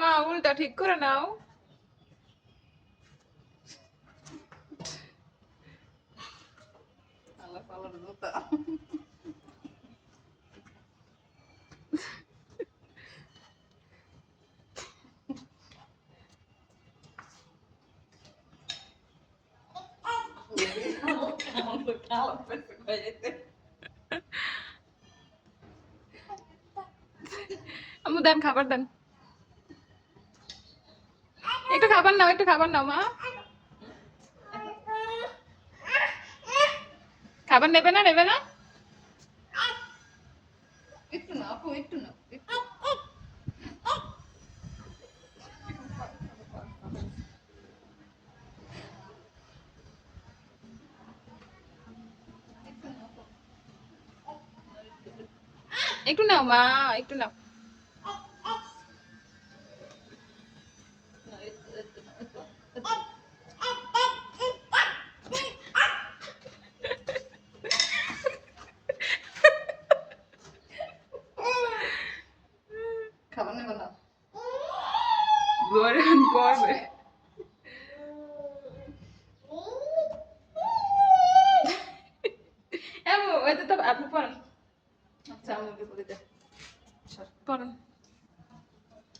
মা উল্টা ঠিক করে নাও। আল্লাহ পালার জুতা। আম্মু দেন, খাবার দেন। একটু খাবার নাও, একটু খাবার নাও মা। খাবার নেবে না, নেবে না? একটু না আপু, একটু না, একটু। একটু নাও মা, একটু নাও। খাবার নেবে না? গরম পড়বে। আম্মু ওই তো আপনি পড়েন। আচ্ছা আমাকে বলে দে। পড়েন।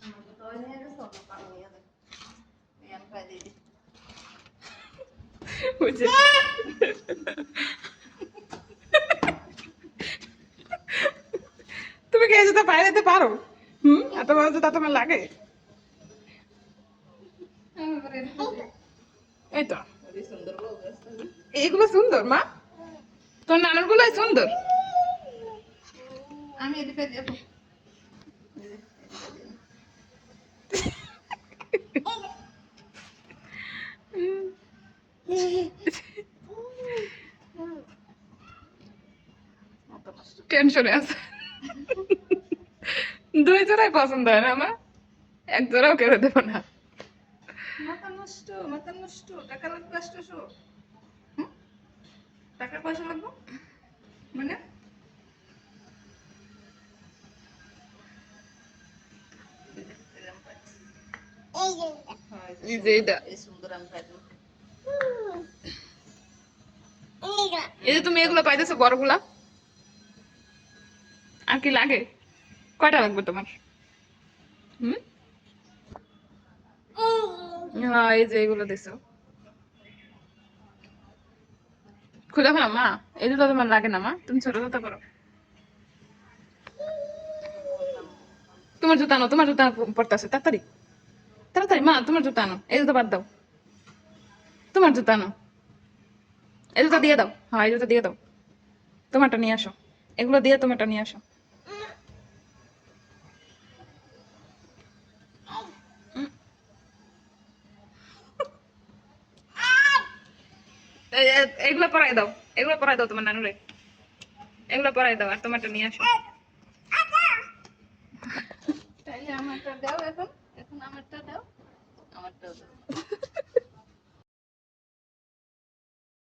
আমাকে তো ওই নিয়ে গেছো, পানি নিয়ে দে। এই আমি খাই দিই। বুঝে তুমি কি এই জুতা পায়ে দিতে পারো? এত বড় জুতা তোমার লাগে? এই তো সুন্দর বউ আছে। এইগুলো সুন্দর মা, তোর নানুর গুলোই সুন্দর। আমি এদিকে দিয়ে আপু। টেনশনে আছে। দুই জোড়াই পছন্দ হয় না আমার, এক জোড়াও কেড়ে দেবো না। মাথা নষ্ট, মাথা নষ্ট, টাকা লাগবে 800। টাকা পয়সা লাগবে মানে? এই যে এটা, এই সুন্দর আমি খাই দেবো। এই যে তুমি এগুলো পাইতেছো বড়গুলা, আর কি লাগে? কয়টা লাগবে তোমার? হ্যাঁ এই যে এগুলো দিছো, খুলে ফেলো মা। এই জুতো তোমার লাগে না মা, তুমি ছোট জুতো করো। তোমার জুতা আনো, তোমার জুতা পড়তেছে, তাড়াতাড়ি তাড়াতাড়ি মা, তোমার জুতা আনো। এই জুতো বাদ দাও, তোমার জুতা আনো। এই জুতা দিয়ে দাও, হ্যাঁ এই জুতা দিয়ে দাও। তোমারটা নিয়ে আসো, এগুলো দিয়ে তোমারটা নিয়ে আসো। এগুলো পরাই দাও, এগুলো পরাই দাও তোমার নানুরে, এগুলো পরাই দাও আর তোমারটা নিয়ে আসো। তাইলে আমারটা দাও এখন, এখন আমারটা দাও, আমারটাও দাও।